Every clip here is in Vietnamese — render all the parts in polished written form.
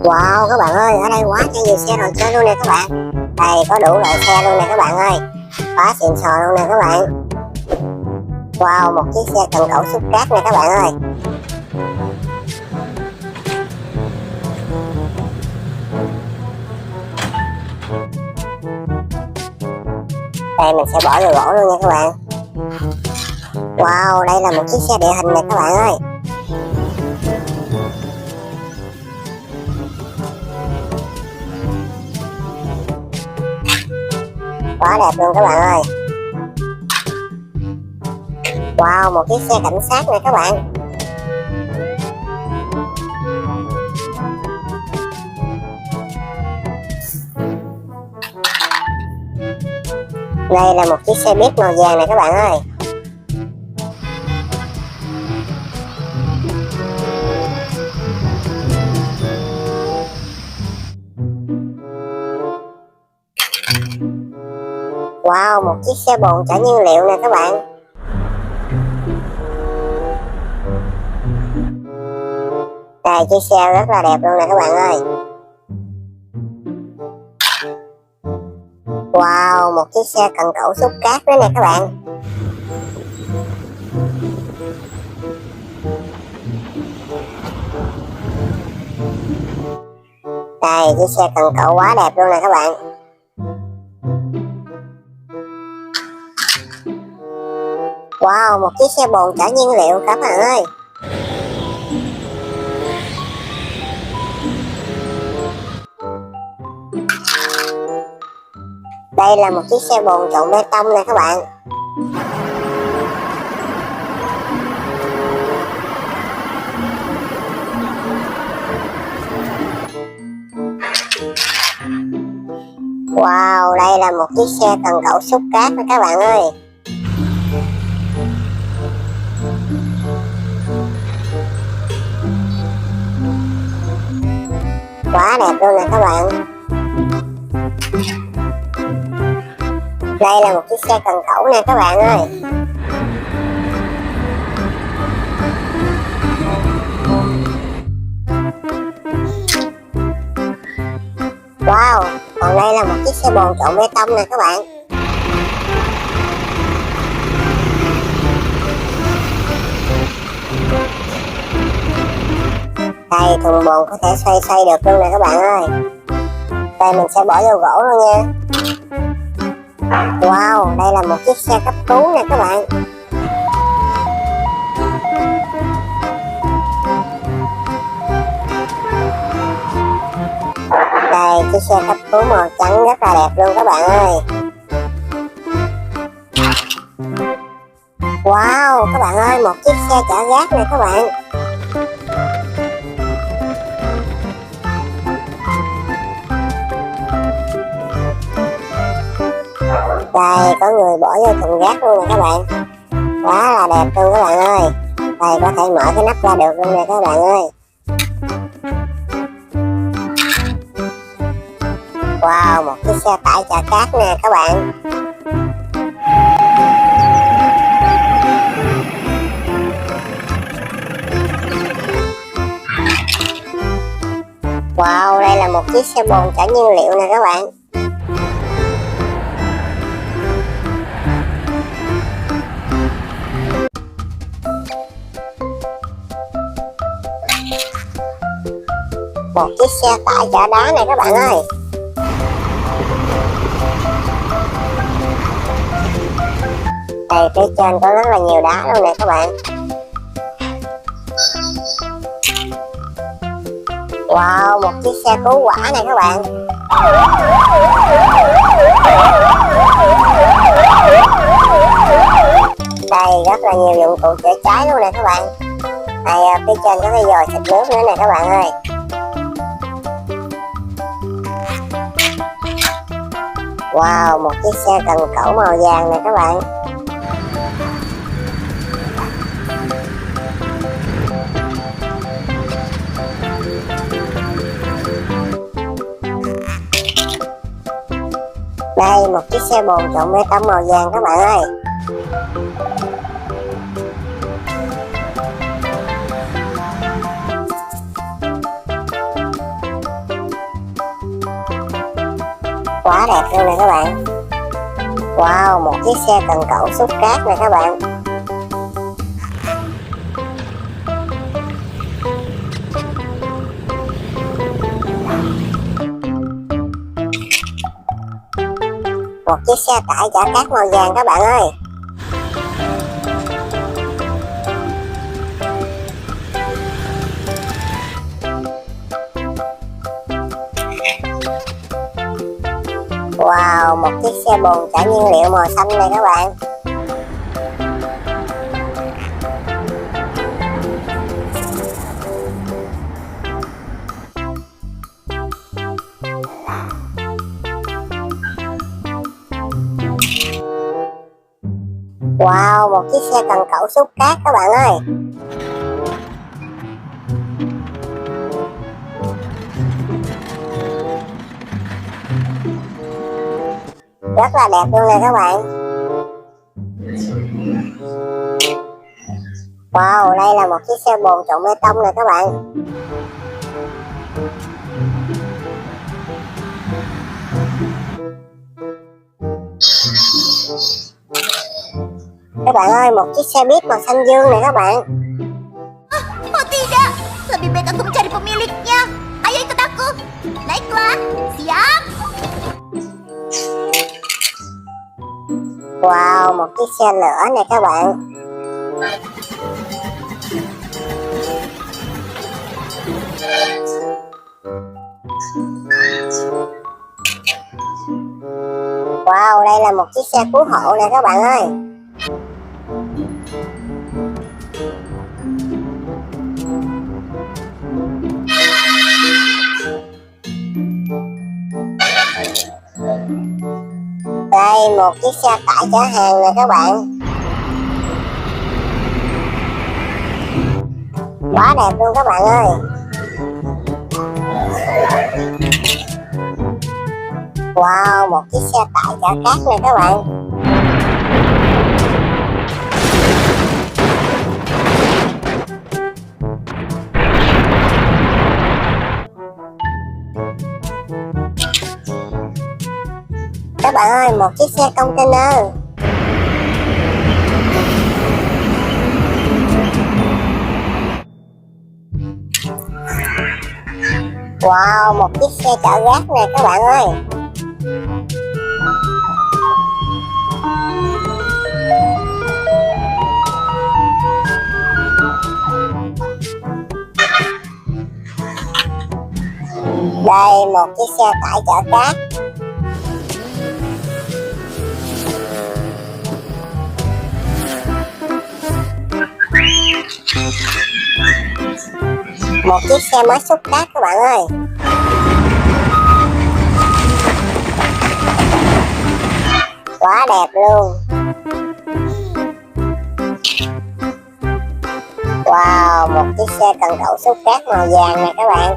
Wow các bạn ơi, ở đây quá trời nhiều xe đồ chơi luôn nè các bạn. Đây có đủ loại xe luôn nè các bạn ơi. Quá xịn sò luôn nè các bạn. Wow, một chiếc xe cần cẩu xúc cát nè các bạn ơi. Đây mình sẽ bỏ vô gỗ luôn nha các bạn. Wow, đây là một chiếc xe địa hình nè các bạn ơi. Quá đẹp luôn các bạn ơi. Wow, một chiếc xe cảnh sát nè các bạn. Đây là một chiếc xe buýt màu vàng nè các bạn ơi. Wow, một chiếc xe bồn chở nhiên liệu nè các bạn. Đây, chiếc xe rất là đẹp luôn nè các bạn ơi. Wow, một chiếc xe cần cẩu xúc cát nữa nè các bạn. Đây, chiếc xe cần cẩu quá đẹp luôn nè các bạn. Wow, một chiếc xe bồn chở nhiên liệu các bạn ơi. Đây là một chiếc xe bồn trộn bê tông nè các bạn. Wow, đây là một chiếc xe cần cẩu xúc cát nè các bạn ơi. Quá đẹp luôn nè các bạn. Đây là một chiếc xe cần cẩu nè các bạn ơi. Wow, còn đây là một chiếc xe bồn trộn bê tông nè các bạn. Đây, thùng bồn có thể xoay được luôn nè các bạn ơi. Đây mình sẽ bỏ vô gỗ luôn nha. Wow, đây là một chiếc xe cấp cứu nè các bạn. Đây, chiếc xe cấp cứu màu trắng rất là đẹp luôn các bạn ơi. Wow, các bạn ơi, một chiếc xe chở rác nè các bạn. Đây, có người bỏ vô thùng rác luôn nè các bạn. Quá là đẹp luôn các bạn ơi. Đây, có thể mở cái nắp ra được luôn nè các bạn ơi. Wow, một chiếc xe tải chở cát nè các bạn. Wow, đây là một chiếc xe bồn chở nhiên liệu nè các bạn. Một chiếc xe tải chở đá này các bạn ơi. Đây, phía trên có rất là nhiều đá luôn nè các bạn. Wow, một chiếc xe cứu hỏa này các bạn. Đây, rất là nhiều dụng cụ chữa cháy luôn nè các bạn. Đây, phía trên có cái vòi xịt nước nữa nè các bạn ơi. Wow, một chiếc xe cần cẩu màu vàng nè các bạn. Đây, một chiếc xe bồn trộn bê tông màu vàng các bạn ơi. Quá đẹp luôn nè các bạn. Wow, một chiếc xe cần cẩu xúc cát nè các bạn. Một chiếc xe tải chở cát màu vàng các bạn ơi. Wow, một chiếc xe bồn chở nhiên liệu màu xanh này các bạn. Wow, một chiếc xe cần cẩu xúc cát các bạn ơi. Rất là đẹp luôn nè các bạn. Wow, đây là một chiếc xe bồn trộn bê tông nè các bạn. Các bạn ơi, một chiếc xe buýt màu xanh dương này các bạn. Oh tidak, lebih baik aku mencari pemiliknya. Ayo ikut aku. Naiklah, siap. Wow, một chiếc xe lửa này các bạn. Wow, đây là một chiếc xe cứu hộ này các bạn ơi. Đây, một chiếc xe tải chở hàng này các bạn. Quá đẹp luôn các bạn ơi. Wow, một chiếc xe tải chở cát này các bạn. Các bạn ơi, một chiếc xe container. Wow, một chiếc xe chở rác này các bạn ơi. Đây, một chiếc xe tải chở cát. Một chiếc xe mới xúc cát các bạn ơi. Quá đẹp luôn. Wow, một chiếc xe cần cẩu xúc cát màu vàng này các bạn.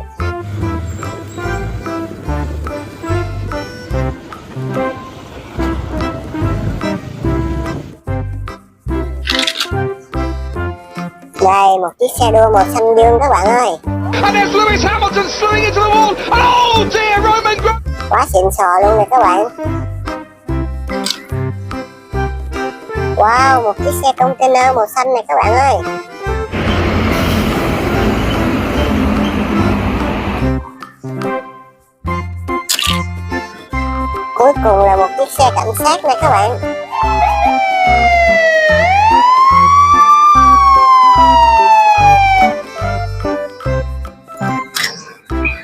Đây, một chiếc xe đua màu xanh dương các bạn ơi. And there's Lewis Hamilton sliding into the wall. And oh dear, Roman. Quá xịn sò luôn nè các bạn. Wow, một chiếc xe container màu xanh này các bạn ơi. Cuối cùng là một chiếc xe cảnh sát này các bạn.